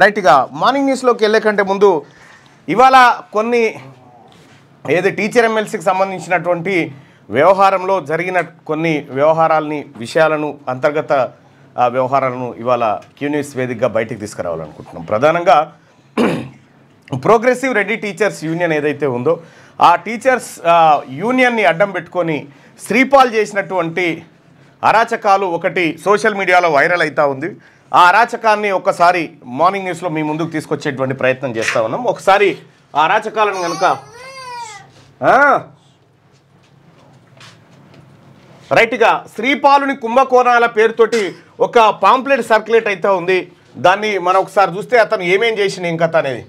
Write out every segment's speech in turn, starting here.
Right గా morning న్యూస్లోకి వెళ్ళే కంటే ముందు ఇవాళ కొన్ని ఏది టీచర్ ఎమ్మెల్సీకి సంబంధించినటువంటి వ్యవహారంలో జరిగిన కొన్ని విషయాలను అంతర్గత వ్యవహారాలను ఇవాళ క్యూ న్యూస్ వేదికగా బయటికి తీసుకురావాలనుకుంటున్నాం. ప్రధానంగా ప్రోగ్రెసివ్ రెడ్డి టీచర్స్ యూనియన్ ఏదైతే ఉందో ఆ టీచర్స్ యూనియన్ని అడ్డం పెట్టుకొని శ్రీపాల్ చేసినటువంటి అరాచకాలు ఒకటి సోషల్ మీడియాలో వైరల్ అవుతూ ఉంది. ఆ అరాచకాన్ని ఒకసారి మార్నింగ్ న్యూస్లో మీ ముందుకు తీసుకొచ్చేటువంటి ప్రయత్నం చేస్తూ ఉన్నాం. ఒకసారి ఆ అరాచకాలను కనుక రైట్గా శ్రీపాలుని కుంభకోణాల పేరుతోటి ఒక పాంప్లెట్ సర్క్యులేట్ అయితే ఉంది. దాన్ని మనం ఒకసారి చూస్తే అతను ఏమేం చేసిన ఏం కథ అనేది.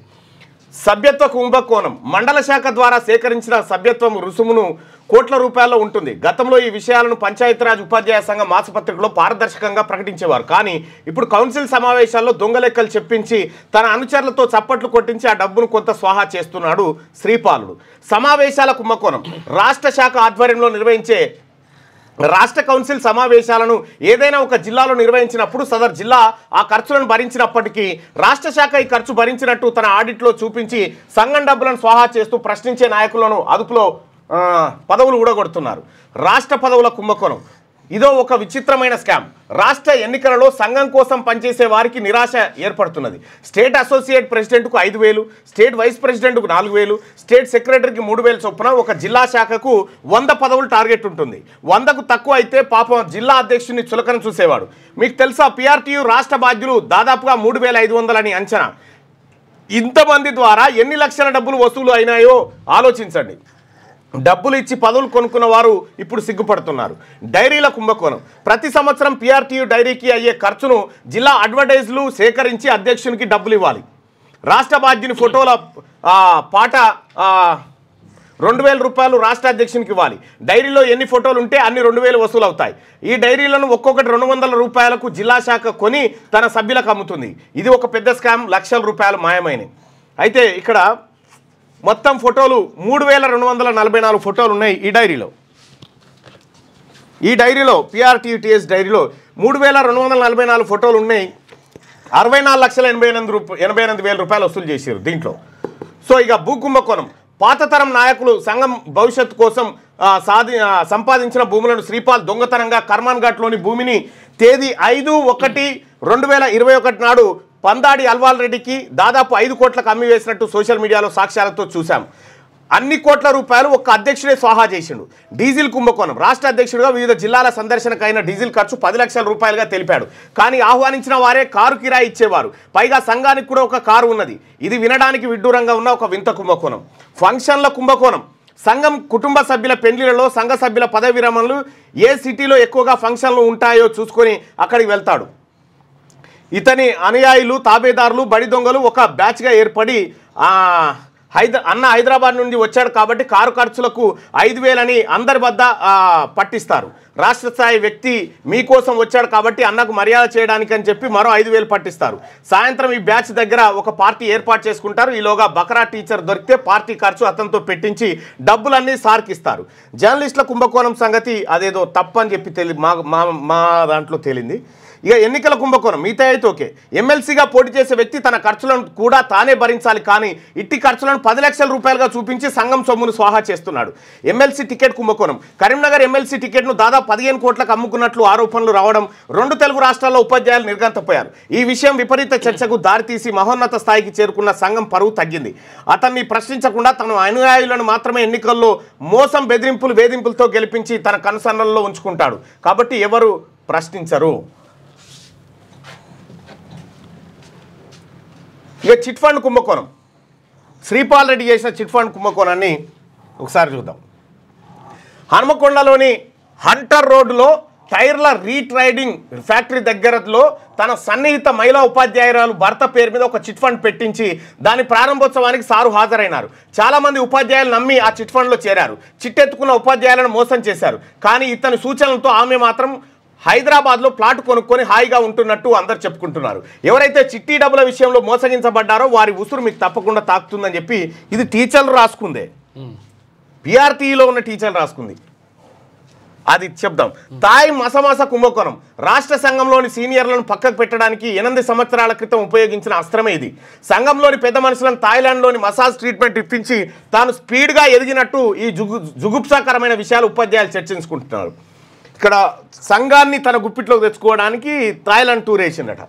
సభ్యత్వ కుంభకోణం మండల శాఖ ద్వారా సేకరించిన సభ్యత్వం రుసుమును కోట్ల రూపాయల్లో ఉంటుంది. గతంలో ఈ విషయాలను పంచాయతీరాజ్ ఉపాధ్యాయ సంఘం మాసపత్రికలో పారదర్శకంగా ప్రకటించేవారు. కానీ ఇప్పుడు కౌన్సిల్ సమావేశాల్లో దొంగ లెక్కలు చెప్పించి తన అనుచరులతో చప్పట్లు కొట్టించి ఆ డబ్బును కొంత స్వాహా చేస్తున్నాడు శ్రీపాలుడు. సమావేశాల కుంభకోణం రాష్ట్ర శాఖ ఆధ్వర్యంలో నిర్వహించే రాష్ట్ర కౌన్సిల్ సమావేశాలను ఏదైనా ఒక జిల్లాలో నిర్వహించినప్పుడు సదర్ జిల్లా ఆ ఖర్చులను భరించినప్పటికీ రాష్ట్ర శాఖ ఈ ఖర్చు భరించినట్టు తన ఆడిట్లో చూపించి సంఘం డబ్బులను స్వాహా చేస్తూ ప్రశ్నించే నాయకులను అదుపులో పదవులు ఊడగొడుతున్నారు. రాష్ట్ర పదవుల కుంభకోణం ఇదో ఒక విచిత్రమైన స్కామ్. రాష్ట్ర ఎన్నికలలో సంఘం కోసం పనిచేసే వారికి నిరాశ ఏర్పడుతున్నది. స్టేట్ అసోసియేట్ ప్రెసిడెంట్కు 5,000, స్టేట్ వైస్ ప్రెసిడెంట్కు 4,000, స్టేట్ సెక్రటరీకి 3,000 చొప్పున ఒక జిల్లా శాఖకు 100 పదవులు టార్గెట్ ఉంటుంది. 100కు తక్కువ అయితే పాపం జిల్లా అధ్యక్షుడిని చులకన చూసేవాడు. మీకు తెలుసా PRTU రాష్ట్ర బాధ్యులు దాదాపుగా 3,500 అని అంచనా. ఇంతమంది ద్వారా ఎన్ని లక్షల డబ్బులు వసూలు అయినాయో ఆలోచించండి. డబ్బులు ఇచ్చి పదవులు కొనుక్కున్న వారు ఇప్పుడు సిగ్గుపడుతున్నారు. డైరీల కుంభకోణం ప్రతి సంవత్సరం PRTU డైరీకి అయ్యే ఖర్చును జిల్లా అడ్వర్టైజ్లు సేకరించి అధ్యక్షునికి డబ్బులు ఇవ్వాలి. రాష్ట్ర బాధ్యుని ఫోటోల పాట 2,000 రూపాయలు రాష్ట్ర అధ్యక్షునికి ఇవ్వాలి. డైరీలో ఎన్ని ఫోటోలు ఉంటే అన్ని 2,000 వసూలు అవుతాయి. ఈ డైరీలను ఒక్కొక్కటి 200 రూపాయలకు జిల్లా శాఖ కొని తన సభ్యులకు అమ్ముతుంది. ఇది ఒక పెద్ద స్కామ్. లక్షల రూపాయలు మాయమైనవి. అయితే ఇక్కడ మొత్తం ఫోటోలు 3,244 ఫోటోలు ఉన్నాయి ఈ డైరీలో PRTUTS డైరీలో 3,244 ఫోటోలు ఉన్నాయి. 64,88,000 రూపాయలు వసూలు చేశారు దీంట్లో. సో ఇక భూ కుంభకోణం పాత తరం నాయకులు సంఘం భవిష్యత్తు కోసం సంపాదించిన భూములను శ్రీపాల్ దొంగతనంగా కర్మాన్ ఘాట్లోని భూమిని తేదీ 5/1/2021 నాడు పందాడి అల్వాల్ రెడ్డికి దాదాపు 5 కోట్లకు అమ్మి వేసినట్టు సోషల్ మీడియాలో సాక్ష్యాలతో చూశాం. అన్ని కోట్ల రూపాయలు ఒక్క అధ్యక్షుడే స్వాహా చేసిండు. డీజిల్ కుంభకోణం రాష్ట్ర అధ్యక్షుడిగా వివిధ జిల్లాల సందర్శనకైన డీజిల్ ఖర్చు 10 లక్షల రూపాయలుగా తెలిపాడు. కానీ ఆహ్వానించిన వారే కారు కిరాయి ఇచ్చేవారు. పైగా సంఘానికి కూడా ఒక కారు ఉన్నది. ఇది వినడానికి విడ్డూరంగా ఉన్న ఒక వింత కుంభకోణం. ఫంక్షన్ల కుంభకోణం సంఘం కుటుంబ సభ్యుల పెళ్లిలలో సంఘ సభ్యుల పదవి విరమణలు ఏ సిటీలో ఎక్కువగా ఫంక్షన్లు ఉంటాయో చూసుకొని అక్కడికి వెళ్తాడు. ఇతని అనుయాయులు తాబేదారులు బడి దొంగలు ఒక బ్యాచ్గా ఏర్పడి హైదరాబాద్ నుండి వచ్చాడు కాబట్టి కారు ఖర్చులకు 5,000 అని అందరి వద్ద పట్టిస్తారు. రాష్ట్ర స్థాయి వ్యక్తి మీకోసం వచ్చాడు కాబట్టి అన్నకు మర్యాద చేయడానికి అని చెప్పి మరో 5,000 పట్టిస్తారు. సాయంత్రం ఈ బ్యాచ్ దగ్గర ఒక పార్టీ ఏర్పాటు చేసుకుంటారు. ఈలోగా బకరా టీచర్ దొరికితే పార్టీ ఖర్చు అతనితో పెట్టించి డబ్బులన్నీ సార్కిస్తారు. జర్నలిస్టుల కుంభకోణం సంగతి అదేదో తప్పని చెప్పి మా దాంట్లో తేలింది. ఇక ఎన్నికల కుంభకోణం మిగతా అయితే ఓకే. ఎమ్మెల్సీగా పోటీ చేసే వ్యక్తి తన ఖర్చులను కూడా తానే భరించాలి. కానీ ఇట్టి ఖర్చులను 10 లక్షల రూపాయలుగా చూపించి సంఘం సొమ్మును స్వాహా చేస్తున్నాడు. ఎమ్మెల్సీ టికెట్ కుంభకోణం కరీంనగర్ ఎమ్మెల్సీ టికెట్ను దాదాపు 15 కోట్లకు అమ్ముకున్నట్లు ఆరోపణలు రావడం 2 తెలుగు రాష్ట్రాల్లో ఉపాధ్యాయులు నిర్గంతపోయారు. ఈ విషయం విపరీత చర్చకు దారితీసి మహోన్నత స్థాయికి చేరుకున్న సంఘం పరువు తగ్గింది. అతన్ని ప్రశ్నించకుండా తన అనుయాయులను మాత్రమే ఎన్నికల్లో మోసం బెదిరింపులు వేధింపులతో గెలిపించి తన కనుసన్నల్లో ఉంచుకుంటాడు. కాబట్టి ఎవరు ప్రశ్నించరు. ఇక చిట్ ఫండ్ కుంభకోణం శ్రీపాల్ రెడ్డి చేసిన చిట్ ఫండ్ కుంభకోణాన్ని ఒకసారి చూద్దాం. హనుమకొండలోని హంటర్ రోడ్డులో టైర్ల రీట్రైడింగ్ ఫ్యాక్టరీ దగ్గరలో తన సన్నిహిత మహిళా ఉపాధ్యాయురాలు భర్త పేరు మీద ఒక చిట్ ఫండ్ పెట్టించి దాని ప్రారంభోత్సవానికి సారు హాజరైనారు. చాలామంది ఉపాధ్యాయులు నమ్మి ఆ చిట్ ఫండ్లో చేరారు. చిట్టెత్తుకున్న ఉపాధ్యాయులను మోసం చేశారు. కానీ ఇతని సూచనలతో ఆమె మాత్రం హైదరాబాద్లో ప్లాట్ కొనుక్కొని హాయిగా ఉంటున్నట్టు అందరు చెప్పుకుంటున్నారు. ఎవరైతే చిట్టి డబ్బుల విషయంలో మోసగించబడ్డారో వారి ఉసురు మీకు తప్పకుండా తాకుతుందని చెప్పి ఇది టీచర్లు రాసుకుందే. PRTలో ఉన్న టీచర్లు రాసుకుంది. అది చెప్దాం. తాయ్ మసమస కుంభకోణం రాష్ట్ర సంఘంలోని సీనియర్లను పక్కకు పెట్టడానికి 8 సంవత్సరాల క్రితం ఉపయోగించిన అస్త్రమే ఇది. సంఘంలోని పెద్ద మనుషులను థాయిలాండ్లోని మసాజ్ ట్రీట్మెంట్ ఇప్పించి తాను స్పీడ్గా ఎదిగినట్టు ఈ జుగుప్సాకరమైన విషయాలు ఉపాధ్యాయులు చర్చించుకుంటున్నారు. ఇక్కడ సంఘాన్ని తన గుప్పిట్లోకి తెచ్చుకోవడానికి థాయిలాండ్ టూర్ వేసిందట.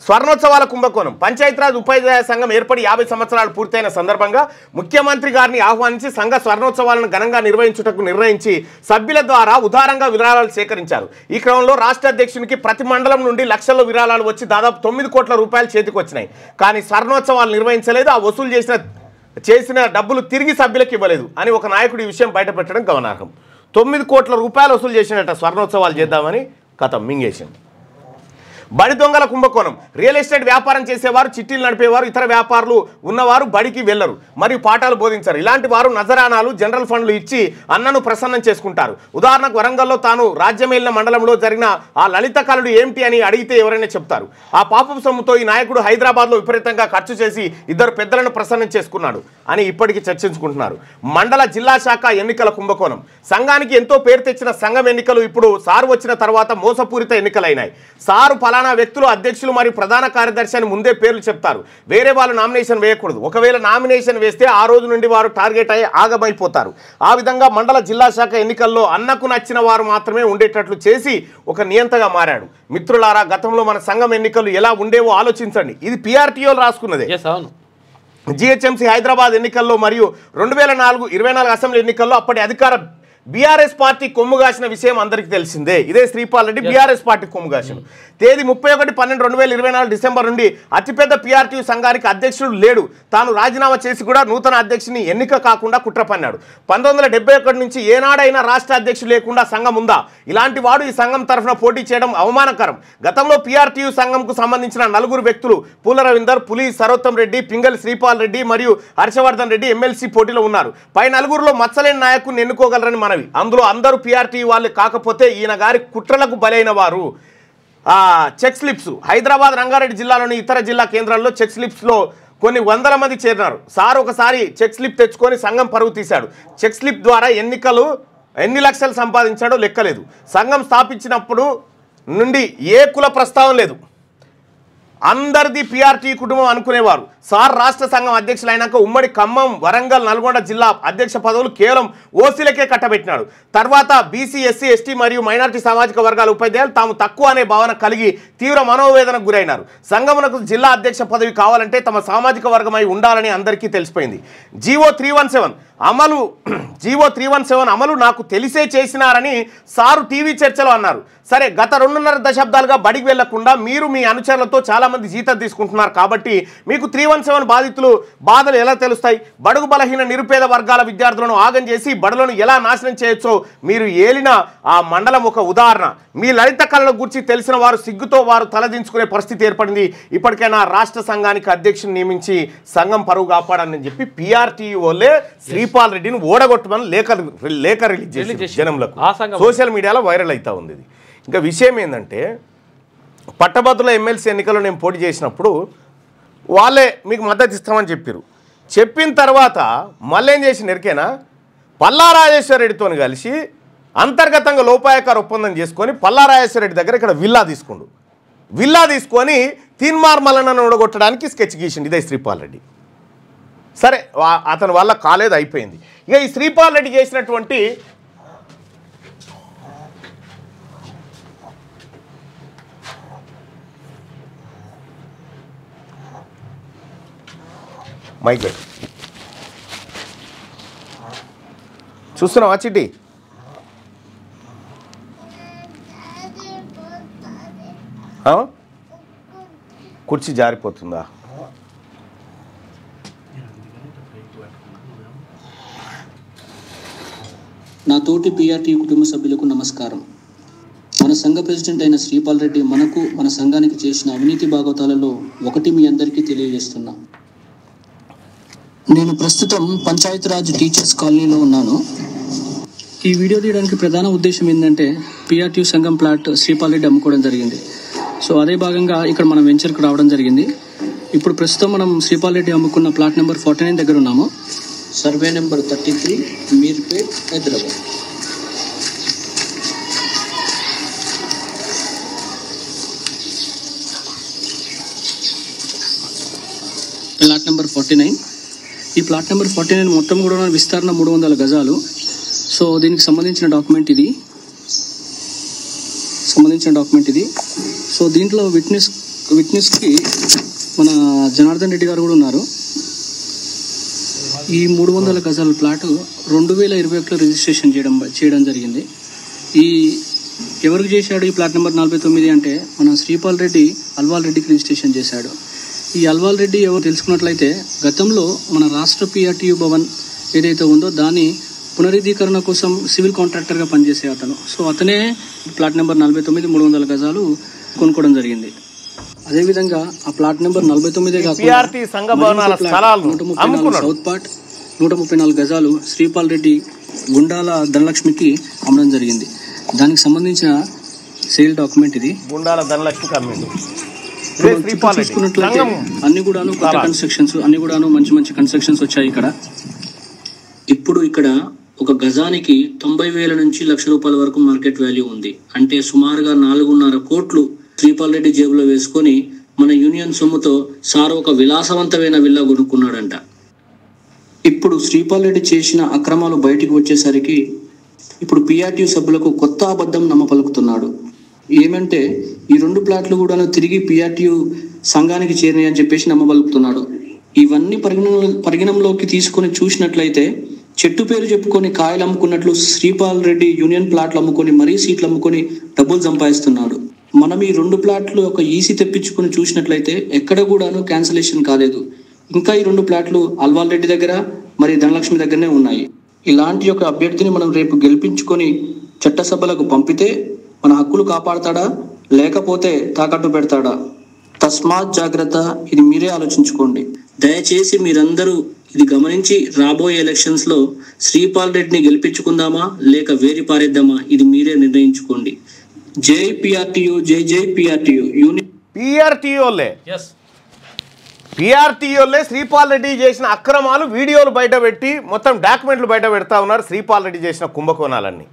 స్వర్ణోత్సవాల కుంభకోణం పంచాయతీరాజ్ ఉపాధ్యాయ సంఘం ఏర్పడి 50 సంవత్సరాలు పూర్తయిన సందర్భంగా ముఖ్యమంత్రి గారిని ఆహ్వానించి సంఘ స్వర్ణోత్సవాలను ఘనంగా నిర్వహించుటకు నిర్ణయించి సభ్యుల ద్వారా ఉదారంగా విరాళాలు సేకరించారు. ఈ క్రమంలో రాష్ట్ర అధ్యక్షునికి ప్రతి మండలం నుండి లక్షల్లో విరాళాలు వచ్చి దాదాపు 9 కోట్ల రూపాయలు చేతికి వచ్చినాయి. కానీ స్వర్ణోత్సవాలు నిర్వహించలేదు, ఆ వసూలు చేసిన డబ్బులు తిరిగి సభ్యులకు ఇవ్వలేదు అని ఒక నాయకుడు ఈ విషయం బయటపెట్టడం గమనార్హం. 9 కోట్ల రూపాయలు వసూలు చేసినట్ట స్వర్ణోత్సవాలు చేద్దామని కథం మింగేసింది. బడి దొంగల కుంభకోణం రియల్ ఎస్టేట్ వ్యాపారం చేసేవారు, చిట్టీలు నడిపేవారు, ఇతర వ్యాపారులు ఉన్నవారు బడికి వెళ్లరు మరియు పాఠాలు బోధించారు. ఇలాంటి వారు నజరానాలు, జనరల్ ఫండ్లు ఇచ్చి అన్నను ప్రసన్నం చేసుకుంటారు. ఉదాహరణకు వరంగల్లో తాను రాజ్యమేలిన మండలంలో జరిగిన ఆ లలిత కళలు ఏమిటి అని అడిగితే ఎవరైనా చెప్తారు. ఆ పాపపు సొమ్ముతో ఈ నాయకుడు హైదరాబాద్లో విపరీతంగా ఖర్చు చేసి 2 పెద్దలను ప్రసన్నం చేసుకున్నాడు అని ఇప్పటికీ చర్చించుకుంటున్నారు. మండల జిల్లా శాఖ ఎన్నికల కుంభకోణం సంఘానికి ఎంతో పేరు తెచ్చిన సంఘం ఎన్నికలు ఇప్పుడు సారు వచ్చిన తర్వాత మోసపూరిత ఎన్నికలైనాయి. సారు ఫలానా వ్యక్తులు అధ్యక్షులు మరియు ప్రధాన కార్యదర్శి అని ముందే పేర్లు చెప్తారు. వేరే వాళ్ళు నామినేషన్ వేయకూడదు. ఒకవేళ నామినేషన్ వేస్తే ఆ రోజు నుండి వారు టార్గెట్ అయ్యి ఆగమైపోతారు. ఆ విధంగా మండల జిల్లా శాఖ ఎన్నికల్లో అన్నకు నచ్చిన వారు మాత్రమే ఉండేటట్లు చేసి ఒక నియంతగా మారాడు. మిత్రులారా, గతంలో మన సంఘం ఎన్నికలు ఎలా ఉండేవో ఆలోచించండి. ఇది పిఆర్టీఓలు రాసుకున్నదే. జిహెచ్ఎంసీ హైదరాబాద్ ఎన్నికల్లో మరియు 2024 అసెంబ్లీ ఎన్నికల్లో అప్పటి అధికార బీఆర్ఎస్ పార్టీ కొమ్ముగాసిన విషయం అందరికీ తెలిసిందే. ఇదే శ్రీపాల్ రెడ్డి బీఆర్ఎస్ పార్టీ కొమ్ముగాసిన తేదీ 31/12/2024 డిసెంబర్ నుండి అతిపెద్ద పీఆర్టీ సంఘానికి అధ్యక్షుడు లేడు. తాను రాజీనామా చేసి కూడా నూతన అధ్యక్షుని ఎన్నిక కాకుండా కుట్ర పన్నాడు. 1971 నుంచి ఏనాడైనా రాష్ట్ర అధ్యక్షుడు లేకుండా సంఘం ఉందా? ఇలాంటి వాడు ఈ సంఘం తరఫున పోటీ చేయడం అవమానకరం. గతంలో పీఆర్టీయూ సంఘంకు సంబంధించిన 4 వ్యక్తులు పూల రవీందర్, పులి సరోత్తం రెడ్డి, పింగల్ శ్రీపాల్ రెడ్డి మరియు హర్షవర్ధన్ రెడ్డి ఎమ్మెల్సీ పోటీలో ఉన్నారు. పై 4లో మచ్చలేని నాయకుడిని ఎన్నుకోగలరని మనవి. అందులో అందరూ పీఆర్టీ వాళ్ళు కాకపోతే ఈయన గారి కుట్రలకు బలైన వారు. చెక్ స్లిప్స్ హైదరాబాద్, రంగారెడ్డి జిల్లాలోని ఇతర జిల్లా కేంద్రాల్లో చెక్ స్లిప్స్లో కొన్ని వందల మంది చేరినారు. సార్ ఒకసారి చెక్ స్లిప్ తెచ్చుకొని సంఘం పరువు తీశాడు. చెక్ స్లిప్ ద్వారా ఎన్ని లక్షలు సంపాదించాడో లెక్కలేదు. సంఘం స్థాపించినప్పుడు నుండి ఏ కుల ప్రస్తావన లేదు. అందరిది పీఆర్టీ కుటుంబం అనుకునేవారు. సార్ రాష్ట్ర సంఘం అధ్యక్షులైనాక ఉమ్మడి ఖమ్మం, వరంగల్, నల్గొండ జిల్లా అధ్యక్ష పదవులు కేవలం ఓసీలకే కట్టబెట్టినాడు. తర్వాత బీసీ, ఎస్సీ, ఎస్టీ మరియు మైనారిటీ సామాజిక వర్గాల ఉపాధ్యాయులు తాము తక్కువ అనే భావన కలిగి తీవ్ర మనోవేదనకు గురైనారు. సంఘమునకు జిల్లా అధ్యక్ష పదవి కావాలంటే తమ సామాజిక వర్గమై ఉండాలని అందరికీ తెలిసిపోయింది. జీవో 317 అమలు నాకు తెలిసే చేసినారని సారు టీవీ చర్చలో అన్నారు. సరే, గత 2.5 దశాబ్దాలుగా బడికి వెళ్లకుండా మీరు మీ అనుచరులతో చాలామంది జీతం తీసుకుంటున్నారు కాబట్టి మీకు 317 బాధలు ఎలా తెలుస్తాయి? బడుగు బలహీన నిరుపేద వర్గాల విద్యార్థులను ఆగం చేసి బడులను ఎలా నాశనం చేయొచ్చో మీరు ఏలిన ఆ మండలం ఒక ఉదాహరణ. మీ లలిత కళల గురించి తెలిసిన వారు సిగ్గుతో వారు తలదించుకునే పరిస్థితి ఏర్పడింది. ఇప్పటికైనా రాష్ట్ర సంఘానికి అధ్యక్షుని నియమించి సంఘం పరువు కాపాడని చెప్పి పీఆర్టీ వాళ్ళే శ్రీపాల్ రెడ్డిని ఓడగొట్టమని లేఖ రిలీజ్ చేసి జనంలకు సోషల్ మీడియాలో వైరల్ అవుతా ఉంది. ఇది ఇంకా విషయం ఏంటంటే, పట్టభద్రుల ఎమ్మెల్సీ ఎన్నికల్లో నేను పోటీ చేసినప్పుడు వాళ్ళే మీకు మద్దతు ఇస్తామని చెప్పారు. చెప్పిన తర్వాత మళ్ళీ ఏం చేసి ఎరికేనా, పల్లా రాజేశ్వర రెడ్డితో కలిసి అంతర్గతంగా లోపాయకార ఒప్పందం చేసుకొని పల్లా రాజేశ్వర రెడ్డి దగ్గర ఇక్కడ విల్లా తీసుకొని తీన్మార్ మల్లన్నను ఓడగొట్టడానికి స్కెచ్ గీసింది ఇదే శ్రీపాల్ రెడ్డి. సరే, అతని వల్ల కాలేదు, అయిపోయింది. ఇక ఈ శ్రీపాల్ రెడ్డి చేసినటువంటి మైక్ చూస్తున్నావా చిట్టి? కుర్చీ జారిపోతుందా? నా తోటి పీఆర్టీ కుటుంబ సభ్యులకు నమస్కారం. మన సంఘ ప్రెసిడెంట్ అయిన శ్రీపాల్ రెడ్డి మనకు, మన సంఘానికి చేసిన అవినీతి భాగవతాలలో ఒకటి మీ అందరికీ తెలియజేస్తున్నా. నేను ప్రస్తుతం పంచాయతీరాజ్ టీచర్స్ కాలనీలో ఉన్నాను. ఈ వీడియో తీయడానికి ప్రధాన ఉద్దేశం ఏంటంటే, పీఆర్టీ సంఘం ప్లాట్ శ్రీపాల్ రెడ్డి అమ్ముకోవడం జరిగింది. సో అదే భాగంగా ఇక్కడ మనం వెంచర్కి రావడం జరిగింది. ఇప్పుడు ప్రస్తుతం మనం శ్రీపాల్ రెడ్డి అమ్ముకున్న ప్లాట్ నెంబర్ 49 దగ్గర ఉన్నాము. Survey number 33, Meerpet, Hyderabad. Plot number 49. ఈ ప్లాట్ నెంబర్ 49 మొత్తం కూడా విస్తరణ 300 గజాలు. సో దీనికి సంబంధించిన డాక్యుమెంట్ ఇది. సో దీంట్లో విట్నెస్కి మన జనార్దన్ రెడ్డి గారు కూడా ఉన్నారు. ఈ 300 గజాల ప్లాట్ 2021లో రిజిస్ట్రేషన్ చేయడం జరిగింది. ఈ ఎవరికి చేశాడు ఈ ప్లాట్ నెంబర్ 49 అంటే మన శ్రీపాల్ రెడ్డి అల్వాల్ రెడ్డికి రిజిస్ట్రేషన్ చేశాడు. ఈ అల్వాల్ రెడ్డి ఎవరు తెలుసుకున్నట్లయితే గతంలో మన రాష్ట్ర PRTU భవన్ ఏదైతే ఉందో దాని పునరుద్ధీకరణ కోసం సివిల్ కాంట్రాక్టర్గా పనిచేసే అతను. సో అతనే ప్లాట్ నెంబర్ 49 300 గజాలు కొనుక్కోవడం జరిగింది. అదేవిధంగా ఆ ప్లాట్ నెంబర్ 49 కాకుండా సౌత్ పార్ట్ 134 గజాలు శ్రీపాల్ రెడ్డి గుండాల ధనలక్ష్మికి అమ్మడం జరిగింది. దానికి సంబంధించిన సేల్ డాక్యుమెంట్ ఇది. గుండాల ధనలక్ష్మికి అమ్మింది. చూసుకున్నట్లయితే అన్ని కూడాను కొత్త కన్స్ట్రక్షన్స్, అన్ని కూడాను మంచి కన్స్ట్రక్షన్స్ వచ్చాయి ఇక్కడ. ఇప్పుడు ఇక్కడ ఒక గజానికి 90,000 నుంచి ₹1,00,000 వరకు మార్కెట్ వాల్యూ ఉంది. అంటే సుమారుగా 4.5 కోట్లు శ్రీపాల్ రెడ్డి జేబులో వేసుకొని మన యూనియన్ సొమ్ముతో సార్ ఒక విలాసవంతమైన విల్లా కొనుక్కున్నాడంట. ఇప్పుడు శ్రీపాల్ రెడ్డి చేసిన అక్రమాలు బయటికి వచ్చేసరికి ఇప్పుడు PRTU సభ్యులకు కొత్త అబద్ధం నమ్మపలుకుతున్నాడు. ఏమంటే ఈ 2 ప్లాట్లు కూడా తిరిగి PRTU సంఘానికి చేరినాయి అని చెప్పేసి నమ్మబలుకుతున్నాడు. ఇవన్నీ పరిగణంలోకి తీసుకొని చూసినట్లయితే చెట్టు పేరు చెప్పుకొని కాయలు అమ్ముకున్నట్లు శ్రీపాల్ రెడ్డి యూనియన్ ప్లాట్లు అమ్ముకొని మరీ సీట్లు అమ్ముకొని డబ్బులు సంపాదిస్తున్నాడు. మనం ఈ 2 ప్లాట్లు ఒక ఈసీ తెప్పించుకొని చూసినట్లయితే ఎక్కడ కూడాను క్యాన్సిలేషన్ కాలేదు. ఇంకా ఈ 2 ప్లాట్లు అల్వాల్ రెడ్డి దగ్గర మరి ధనలక్ష్మి దగ్గరనే ఉన్నాయి. ఇలాంటి ఒక అభ్యర్థిని మనం రేపు గెలిపించుకొని చట్టసభలకు పంపితే మన హక్కులు కాపాడతాడా లేకపోతే తాకట్టు పెడతాడా? తస్మాత్ జాగ్రత్త. ఇది మీరే ఆలోచించుకోండి. దయచేసి మీరందరూ ఇది గమనించి రాబోయే ఎలక్షన్స్ లో శ్రీపాల్ రెడ్డిని గెలిపించుకుందామా లేక వేరి పారేద్దామా ఇది మీరే నిర్ణయించుకోండి. జై PRTU, జై PRTU. PRTUలే శ్రీపాల్ రెడ్డి చేసిన అక్రమాలు వీడియోలు బయటపెట్టి మొత్తం డాక్యుమెంట్లు బయట పెడతా ఉన్నారు. శ్రీపాల్ రెడ్డి చేసిన కుంభకోణాలన్నీ.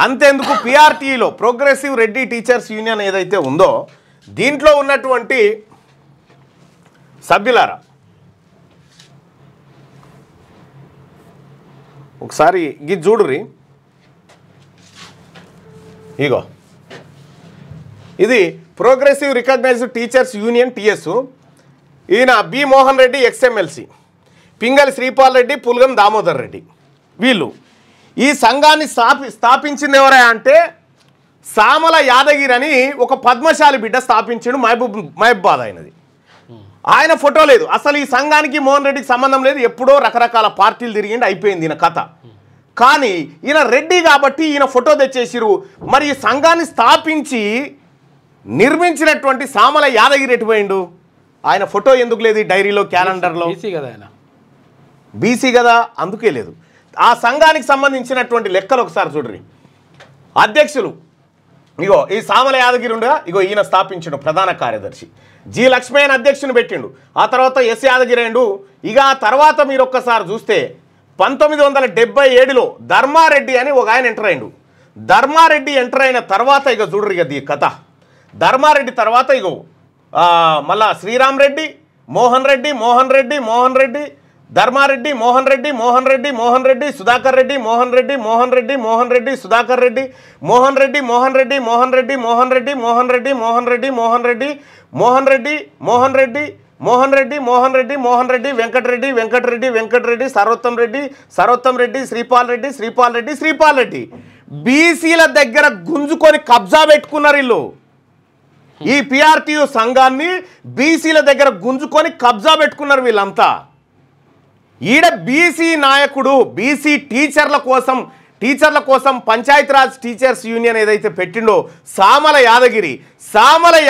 అంతేందుకు PRTUలో ప్రోగ్రెసివ్ రెడ్డి టీచర్స్ యూనియన్ ఏదైతే ఉందో దీంట్లో ఉన్నటువంటి సభ్యులారా ఒకసారి ఇది చూడుర్రి. ఇగో ఇది progressive recognised teachers union TS. ఈయన బి మోహన్ రెడ్డి XMLC, పింగళి శ్రీపాల్ రెడ్డి, పుల్గం దామోదర్ రెడ్డి. వీళ్ళు ఈ సంఘాన్ని స్థాపించింది ఎవరా అంటే సామల యాదగిరి అని ఒక పద్మశాలి బిడ్డ స్థాపించాడు. మహబూబాద్ అయినది. ఆయన ఫోటో లేదు. అసలు ఈ సంఘానికి మోహన్ రెడ్డికి సంబంధం లేదు. ఎప్పుడో రకరకాల పార్టీలు తిరిగిండి, అయిపోయింది ఈయన కథ. కానీ ఈయన రెడ్డి కాబట్టి ఈయన ఫోటో తెచ్చేసిరు. మరి ఈ సంఘాన్ని స్థాపించి నిర్మించినటువంటి సామల యాదగిరి ఎటుపోయిండు? ఆయన ఫోటో ఎందుకు లేదు ఈ డైరీలో, క్యాలెండర్లో? బీసీ కదా, అందుకే లేదు. ఆ సంఘానికి సంబంధించినటువంటి లెక్కలు ఒకసారి చూడండి. అధ్యక్షులు ఇగో ఈ సామల యాదగిరి ఉండగా ఇగో ఈయన స్థాపించిండు. ప్రధాన కార్యదర్శి జి లక్ష్మయ్యన్ అధ్యక్షుని పెట్టిండు. ఆ తర్వాత ఎస్ యాదగిరి అయిండు. ఇక ఆ తర్వాత మీరు ఒక్కసారి చూస్తే 1977లో ధర్మారెడ్డి అని ఒక ఆయన ఎంటర్ అయిండు. ధర్మారెడ్డి ఎంటర్ అయిన తర్వాత ఇక చూడరు ఇక ఈ కథ. ధర్మారెడ్డి తర్వాత ఇగో మళ్ళా శ్రీరామ్ రెడ్డి, మోహన్ రెడ్డి, ధర్మారెడ్డి, మోహన్ రెడ్డి, సుధాకర్ రెడ్డి, మోహన్ రెడ్డి, సుధాకర్ రెడ్డి, వెంకటరెడ్డి, సరోత్తం రెడ్డి, శ్రీపాల్ రెడ్డి. బీసీల దగ్గర గుంజుకొని కబ్జా పెట్టుకున్నారు వీళ్ళు. ఈ PRTU సంఘాన్ని బీసీల దగ్గర గుంజుకొని కబ్జా పెట్టుకున్నారు వీళ్ళంతా. ఈడ బీసీ నాయకుడు బీసీ టీచర్ల కోసం పంచాయతీరాజ్ టీచర్స్ యూనియన్ ఏదైతే పెట్టిండో సామల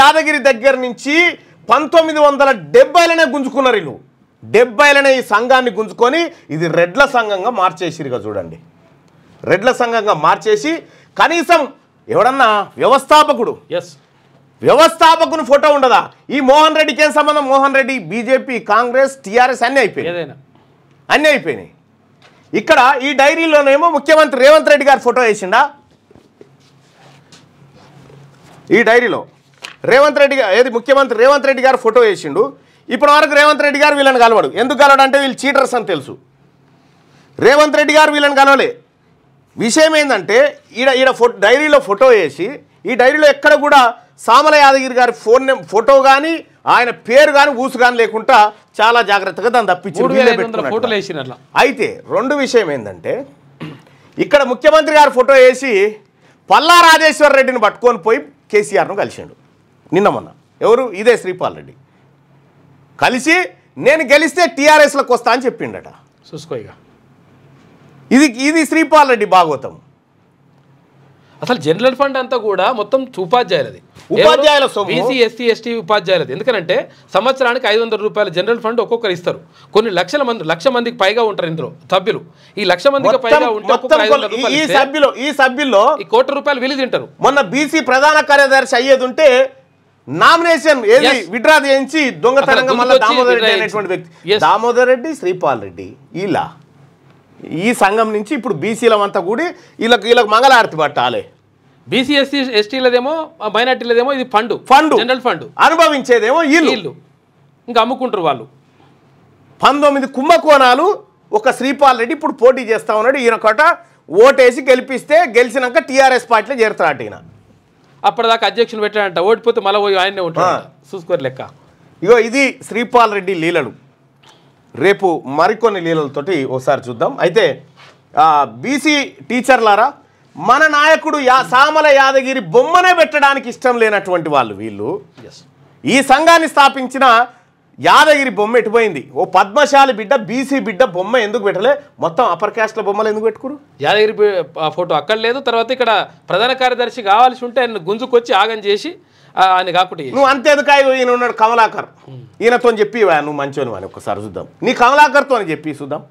యాదగిరి దగ్గర నుంచి 1970లనే గుంజుకున్నారు వీళ్ళు. 70లనే ఈ సంఘాన్ని గుంజుకొని ఇది రెడ్ల సంఘంగా మార్చేసిరుగా చూడండి. రెడ్ల సంఘంగా మార్చేసి కనీసం ఎవడన్నా వ్యవస్థాపకుని ఫోటో ఉండదా? ఈ మోహన్ రెడ్డికి ఏం సంబంధం? మోహన్ రెడ్డి బీజేపీ, కాంగ్రెస్, TRS అన్నీ అయిపోయినాయి. ఇక్కడ ఈ డైరీలోనేమో ముఖ్యమంత్రి రేవంత్ రెడ్డి గారి ఫోటో వేసిండా? ఈ డైరీలో ముఖ్యమంత్రి రేవంత్ రెడ్డి గారు ఫోటో వేసిండు. ఇప్పటి వరకు రేవంత్ రెడ్డి గారు వీళ్ళని కలవడు. ఎందుకు కలవడు అంటే వీళ్ళు చీటర్స్ అని తెలుసు. రేవంత్ రెడ్డి గారు వీళ్ళని కలవలే. విషయం ఏంటంటే ఈడ డైరీలో ఫోటో వేసి ఈ డైరీలో ఎక్కడ కూడా సామల యాదగిరి గారి ఫోటో కానీ ఆయన పేరు కానీ ఊసు కానీ లేకుండా చాలా జాగ్రత్తగా దాన్ని తప్పించారు. అయితే రెండు విషయం ఏంటంటే ఇక్కడ ముఖ్యమంత్రి గారు ఫోటో వేసి పల్లా రాజేశ్వర రెడ్డిని పట్టుకొని పోయి కేసీఆర్ను కలిసిండు నిన్న మొన్న. ఎవరు? ఇదే శ్రీపాల్ రెడ్డి కలిసి నేను గెలిస్తే టీఆర్ఎస్లకు వస్తా అని చెప్పిండట. చూసుకోయిగా ఇది శ్రీపాల్ రెడ్డి భాగవతం. అసలు జనరల్ ఫండ్ అంతా కూడా మొత్తం ఉపాధ్యాయులది, ఉపాధ్యాయుల బీసీ ఎస్సీ ఎస్టీ ఉపాధ్యాయులది. ఎందుకంటే సంవత్సరానికి 500 రూపాయల జనరల్ ఫండ్ ఒక్కొక్కరు ఇస్తారు. కొన్ని లక్ష మందికి పైగా ఉంటారు ఇందులో సభ్యులు. ఈ 1,00,000 మందికి పైగా ఉంటే ఈ సభ్యుల్లో ₹1,00,00,000 విలువ తింటారు. మొన్న బీసీ ప్రధాన కార్యదర్శి అయ్యేది ఉంటే నామినేషన్ ఏది విడ్రా చేయించి దొంగతనంగా మళ్ళీ దామోదర్ రెడ్డి అనేటువంటి వ్యక్తి, దామోదర్ రెడ్డి శ్రీపాల్ రెడ్డి ఇలా ఈ సంఘం నుంచి ఇప్పుడు బీసీలమంతా కూడి వీళ్ళకి మంగళారతి పట్టాలి. బీసీ ఎస్సీ ఎస్టీలదేమో మైనార్టీలదేమో ఇది ఫండ్ జనరల్ ఫండ్, అనుభవించేదేమో వీళ్ళు. ఇంకా అమ్ముకుంటారు వాళ్ళు. 19 కుంభకోణాలు ఒక శ్రీపాల్ రెడ్డి ఇప్పుడు పోటీ చేస్తా ఉన్నాడు. ఈయన కోట ఓటేసి గెలిపిస్తే గెలిచినాక టీఆర్ఎస్ పార్టీలో చేరుతాడు. ఈయన అప్పటిదాకా అధ్యక్షుని పెట్టాడంట, ఓడిపోతే మళ్ళీ పోయి ఆయనే ఉంటాడు. చూసుకోరు లెక్క. ఇగో ఇది శ్రీపాల్ రెడ్డి లీలలు. రేపు మరికొన్ని లీలలతోటి ఒకసారి చూద్దాం. అయితే బీసీ టీచర్లారా, మన నాయకుడు సామల యాదగిరి బొమ్మనే పెట్టడానికి ఇష్టం లేనటువంటి వాళ్ళు వీళ్ళు. ఈ సంఘాన్ని స్థాపించిన యాదగిరి బొమ్మ ఎటుపోయింది? ఓ పద్మశాలి బిడ్డ బీసీ బిడ్డ బొమ్మ ఎందుకు పెట్టలే? మొత్తం అప్పర్ క్యాస్ట్ల బొమ్మలు ఎందుకు పెట్టుకురు? యాదగిరి ఫోటో అక్కడ లేదు. తర్వాత ఇక్కడ ప్రధాన కార్యదర్శి కావాల్సి ఉంటే ఆయన గుంజుకొచ్చి ఆగం చేసి ఆయన కాకుండా నువ్వు అంతేందుకు ఈయన ఉన్నాడు కమలాకర్, ఈయనతో చెప్పి నువ్వు మంచోని అని ఒకసారి చూద్దాం. నీ కమలాకర్తో అని చెప్పి చూద్దాం.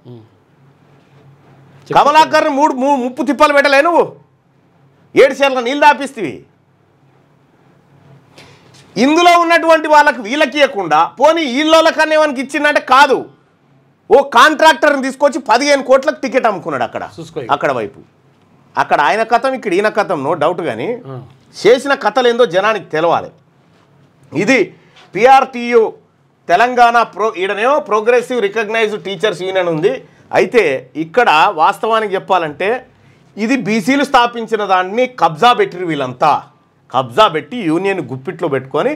కమలాకర్ ముప్పు తిప్పలు పెట్టలే నువ్వు, 7 సేర్ల నీళ్ళు దాపిస్తేవి. ఇందులో ఉన్నటువంటి వాళ్ళకి వీళ్ళకి ఇవ్వకుండా పోనీ వీళ్ళకన్నా ఏమనికి ఇచ్చిందంటే కాదు, ఓ కాంట్రాక్టర్ని తీసుకొచ్చి 15 కోట్లకు టికెట్ అమ్ముకున్నాడు అక్కడ వైపు. అక్కడ ఆయన కథం, ఇక్కడ ఈయన కథం, నో డౌట్. కానీ చేసిన కథలు ఏందో జనానికి తెలవాలి. ఇది పిఆర్టీయు తెలంగాణ ఈడనేమో ప్రోగ్రెసివ్ రికగ్నైజ్డ్ టీచర్స్ యూనియన్ ఉంది. అయితే ఇక్కడ వాస్తవానికి చెప్పాలంటే ఇది బీసీలు స్థాపించిన దాన్ని కబ్జా పెట్టిరు వీళ్ళంతా. కబ్జా పెట్టి యూనియన్ గుప్పిట్లో పెట్టుకొని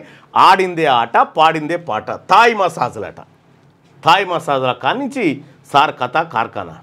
ఆడిందే ఆట పాడిందే పాట. థాయ్ మసాజులట, థాయ్ మసాజుల కానించి సార్ కథ కార్ఖానా.